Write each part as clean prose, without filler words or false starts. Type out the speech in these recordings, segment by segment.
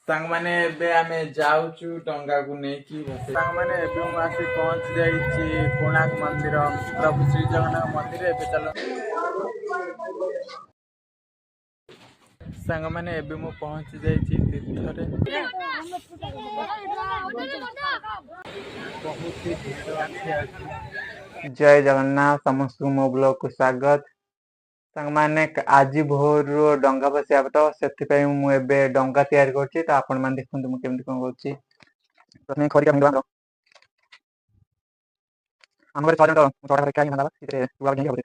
ସାଙ୍ଗମାନେ ଏବେ ଆମେ ଯାଉଛୁ ଡଙ୍ଗାକୁ ନେଇକି ଭସେଇ। ସାଙ୍ଗମାନେ ଏବେ ମୁଁ ଆସି ପହଞ୍ଚି ଯାଇଛି କୋଣାର୍କ ମନ୍ଦିର, ପ୍ରଭୁ ଶ୍ରୀ ଜଗନ୍ନାଥ ମନ୍ଦିର। ଏବେ ଚାଲ ସାଙ୍ଗମାନେ ଏବେ ମୁଁ ପହଞ୍ଚି ଯାଇଛି ତୀର୍ଥରେ। ବହୁତ ହି ଭିଡ଼ ଅଛି। ଜୟ ଜଗନ୍ନାଥ, ସମସ୍ତଙ୍କୁ ମୋ ବ୍ଲଗକୁ ସ୍ୱାଗତ। ସାଙ୍ଗମାନେ ଆଜି ଭୋରରୁ ଡଙ୍ଗା ଭସେଇବା ତ ସେଥିପାଇଁ ମୁଁ ଏବେ ଡଙ୍ଗା ତିଆରି କରୁଛି। ତ ଆପଣମାନେ ଦେଖନ୍ତୁ ମୁଁ କେମିତି କ'ଣ କରୁଛି। ପ୍ରଥମେ ଖରିକା ଭାଙ୍ଗିବା ଆମ ଘରେ 6 ଜଣ ଛଅଟା ଖରିକା ହିଁ ଭାଙ୍ଗିବା ସେଥିରେ ତୁଳା ଭାଙ୍ଗି ହେବ।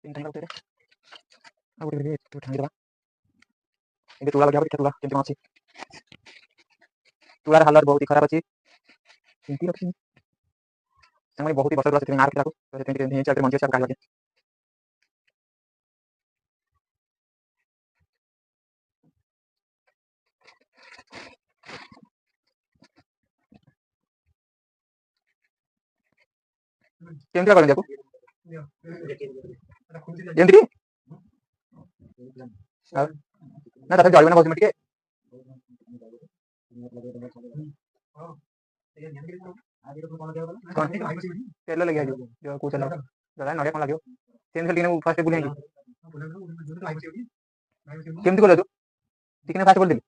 3 ଟା ଆଉ ଗୋଟେ ଭାଙ୍ଗିଦେବା। ଏବେ ତୁଳା ଲଗେଇବା ଦେଖିବା ତୁଳା କେମିତି କ'ଣ ଅଛି। ତୁଳାର ହାଲତ ବହୁତ ଖରାପ ଅଛି। କେମିତି ଅଛି ସାଙ୍ଗମାନେ ବହୁତ ବର୍ଷ ସେଥିପାଇଁ ନାଁ ରଖିବାକୁ ସେଥିପାଇଁ ମଞ୍ଜି ଅଛି କାଢ଼ି ଲଗେଇବା। କେମିତି କରନ୍ତି ତାକୁ ଏମିତି ନା ତାକୁ ଜଳିବ ନା ବହୁତ ଟିକେ ତେଲ ଲଗେଇବା ଯୋଉ କୋଉ ତେଲ ନଡ଼ିଆ କ'ଣ ଲାଗିବ ସେମିତି ଟିକେ ଫାଷ୍ଟ ବୁଲେଇକି କେମିତି କଲୁ ତୁ ଟିକେ ଫାଷ୍ଟ କରିଦେଲି।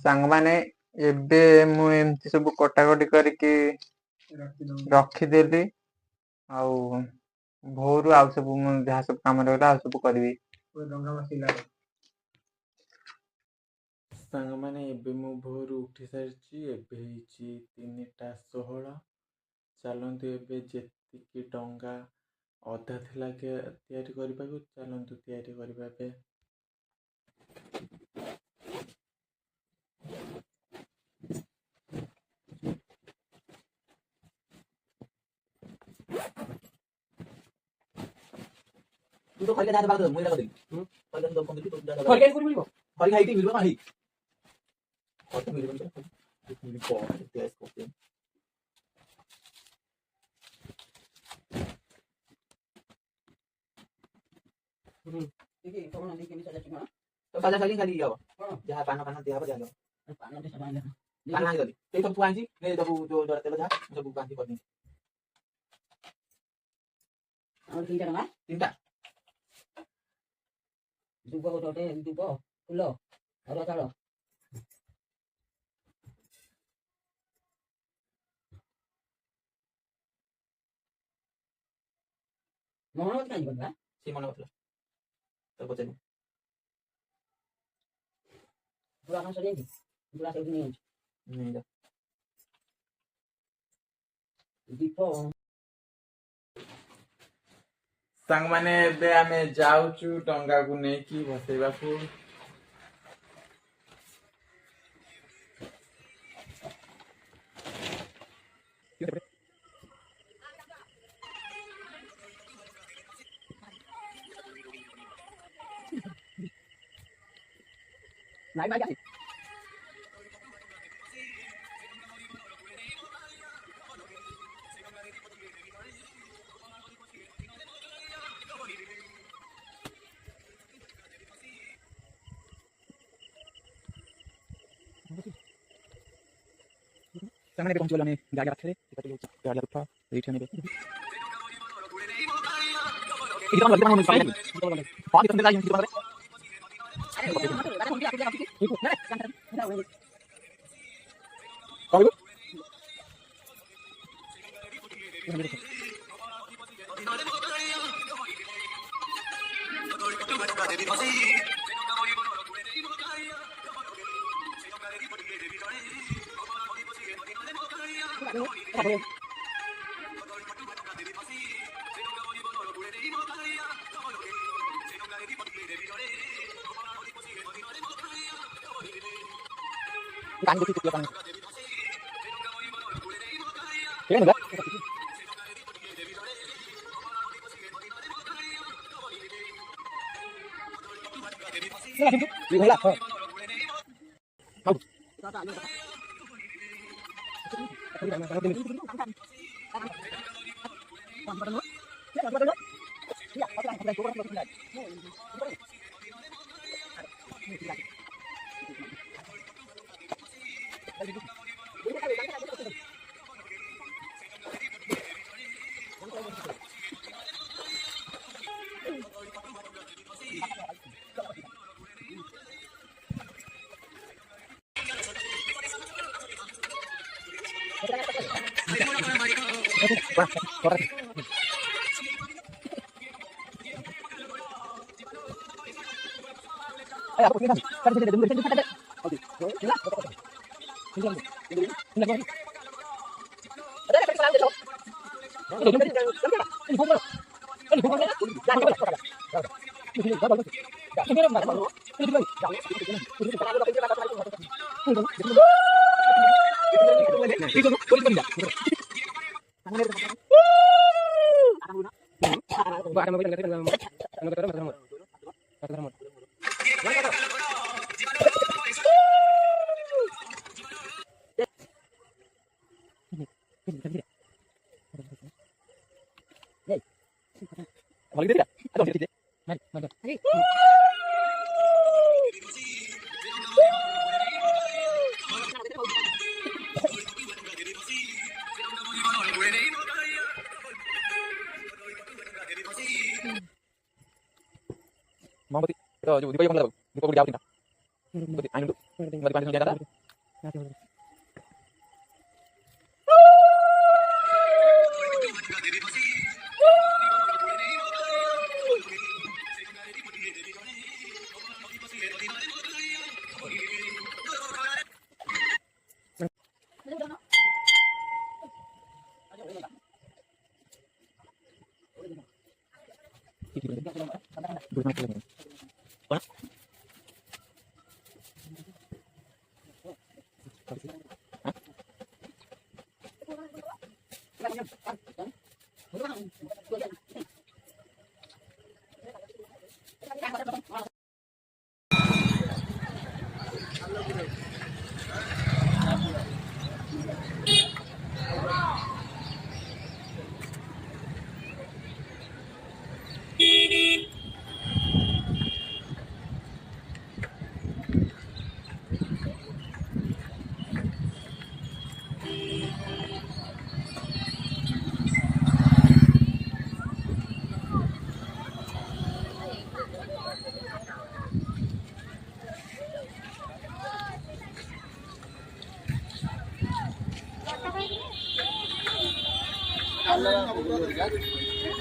ସାଙ୍ଗମାନେ ଏବେ ମୁଁ ଏମିତି ସବୁ କଟାକଟି କରିକି ରଖିଦେଲି। ଆଉ ଭୋରୁ ଆଉ ସବୁ ମୁଁ ଯାହା ସବୁ କାମ ରହିଲା ଆଉ ସବୁ କରିବି। ସାଙ୍ଗମାନେ ଏବେ ମୁଁ ଭୋରୁ ଉଠି ସାରିଛି। ଏବେ ହେଇଛି 3ଟା 16। ଚାଲନ୍ତୁ ଏବେ ଯେତିକି ଡଙ୍ଗା ଅଧା ଥିଲା ତିଆରି କରିବାକୁ ଚାଲନ୍ତୁ ତିଆରି କରିବା ଏବେ। तू तो खरी का बात मुई लगा दे खरी का दम तो खरी का मिलबो खरी खाइती मिलबो नाही खरी मिलबो तो मिलबो टेस्ट करते ठीक है तो ना नहीं के मिसा जाती ना तो साजा सागिन खाली जाओ जहाँ पाना पाना दिया पर जाओ पाना नहीं गली तो सब पुआंजी नहीं सब जो तेल था सब पुआंजी कर दी और तीनटा दुबो टोटे दुबो फुलो अरे चलो मोहन मत काई बनवा सी मन मतलब तो बचे पूरा काम सही है पूरा सही नहीं नहीं जा दीपो संग माने एबे आमे जाउचु टंगा को नेकी बसेबा को नहीं भाई जाए संग ने पहुंच वाला ने गाड़ी रखे गाड़ी उठा रेट ने एकदम लग रहा है फाइनल पानी तो अंदर आई कौन kan itu tiap kan ya enggak ini lah mau correcto aku punya kan bisa dengar kan ada oke ya ada kan salah deh ini dengar ini bukan ini bukan jangan coba ini enggak bagus enggak ini enggak bagus ini lagi ini kalau ada pinjaman atau Balik tidak? Ada tidak? Mari, mari. Mau berarti di bawah mana? Di bawah jauh tidak? Berarti angin tu. Berarti panas jalan tak?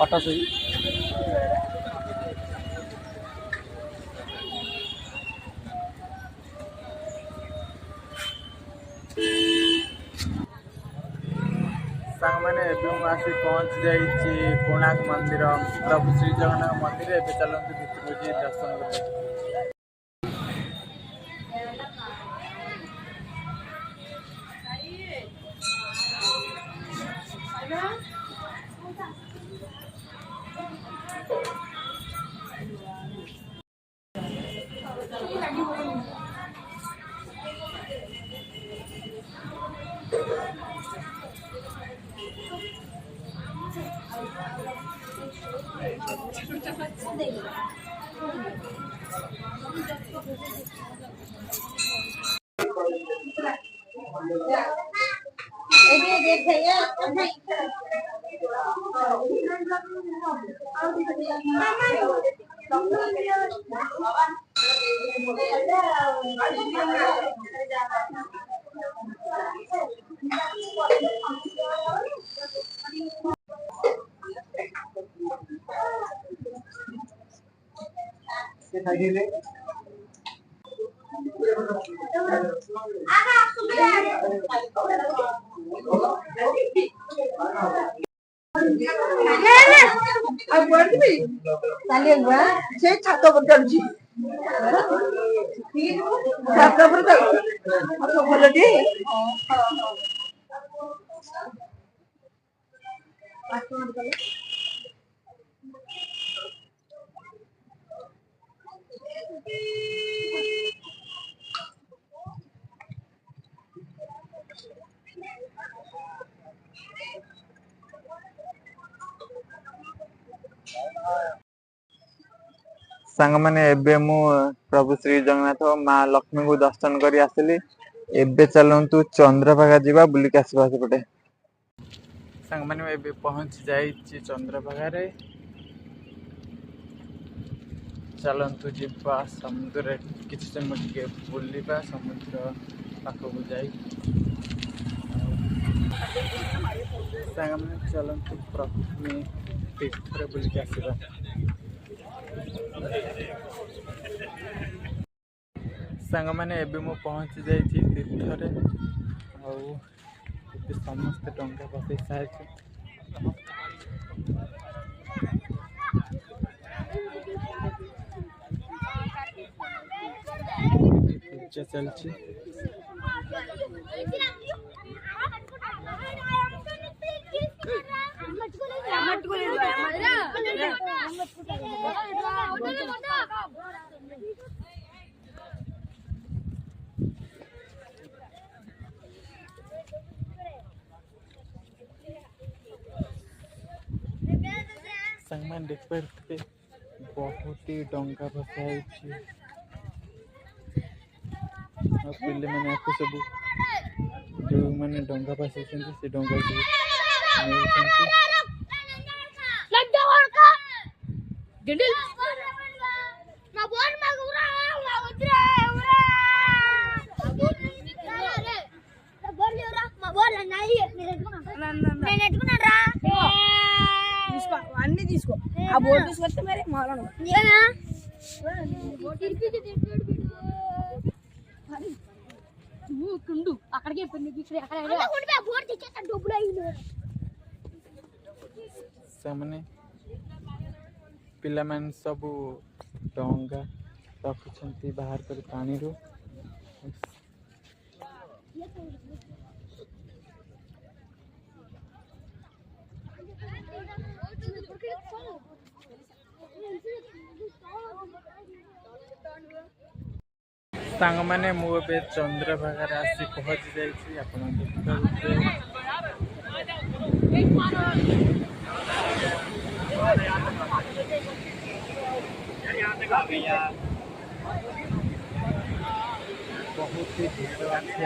ଅଠଶୀ ସାଙ୍ଗମାନେ ଏବେ ମୁଁ ଆସି ପହଞ୍ଚି ଯାଇଛି କୋଣାର୍କ ମନ୍ଦିର ପ୍ରଭୁ ଶ୍ରୀ ଜଗନ୍ନାଥ ମନ୍ଦିର। ଏବେ ଚାଲନ୍ତୁ ଭିତରକୁ ଯାଇ ଦର୍ଶନ କରିବା। ସେ ଛାତ ଉପରେ ଚାଲୁଛି ଛାତ ଉପରେ ଚାଲୁଛି ଭଲଟି ସାଙ୍ଗମାନେ ଏବେ ମୁଁ ପ୍ରଭୁ ଶ୍ରୀ ଜଗନ୍ନାଥ ମା ଲକ୍ଷ୍ମୀଙ୍କୁ ଦର୍ଶନ କରି ଆସିଲି। ଏବେ ଚାଲନ୍ତୁ ଚନ୍ଦ୍ରଭାଗା ଯିବା ବୁଲିକି ଆସିବା ସେପଟେ। ସାଙ୍ଗମାନେ ମୁଁ ଏବେ ପହଞ୍ଚି ଯାଇଛି ଚନ୍ଦ୍ରଭାଗାରେ। ଚାଲନ୍ତୁ ଯିବା ସମୁଦ୍ରରେ କିଛି ସମୟ ଟିକେ ବୁଲିବା ସମୁଦ୍ର ପାଖକୁ ଯାଇ। ସାଙ୍ଗମାନେ ଚାଲନ୍ତୁ ପ୍ରଥମେ ତୀର୍ଥରେ ବୁଲିକି ଆସିବା। ସାଙ୍ଗମାନେ ଏବେ ମୁଁ ପହଞ୍ଚି ଯାଇଛି ତୀର୍ଥରେ ଆଉ ଏବେ ସମସ୍ତେ ଟଙ୍କା ପକାଇ ସାରିଛି। ପୂଜା ଚାଲିଛି। ସାଙ୍ଗମାନେ ଦେଖିପାରୁଥିବେ ବହୁତ ହି ଡଙ୍ଗା ଭସା ହେଇଛି ଆଉ ପିଲାମାନେ ଆକୁ ସବୁ ଯେଉଁମାନେ ଡଙ୍ଗା ଭସାଇଛନ୍ତି ସେ ଡଙ୍ଗା ସବୁ ନେଉଛନ୍ତି। అన్ని తీసుకో ఆ బోర్డు తీసుకొస్తే మరి మాలను అక్కడికే ସେମାନେ ପିଲାମାନେ ସବୁ ଡଙ୍ଗା ରଖୁଛନ୍ତି ବାହାର କରି ପାଣିରୁ। ସାଙ୍ଗମାନେ ମୁଁ ଏବେ ଚନ୍ଦ୍ରଭାଗାରେ ଆସି ପହଞ୍ଚି ଯାଇଛି। ଆପଣ ଦେଖିପାରୁଥିବେ बहुत ही भीड़ ଅଛି।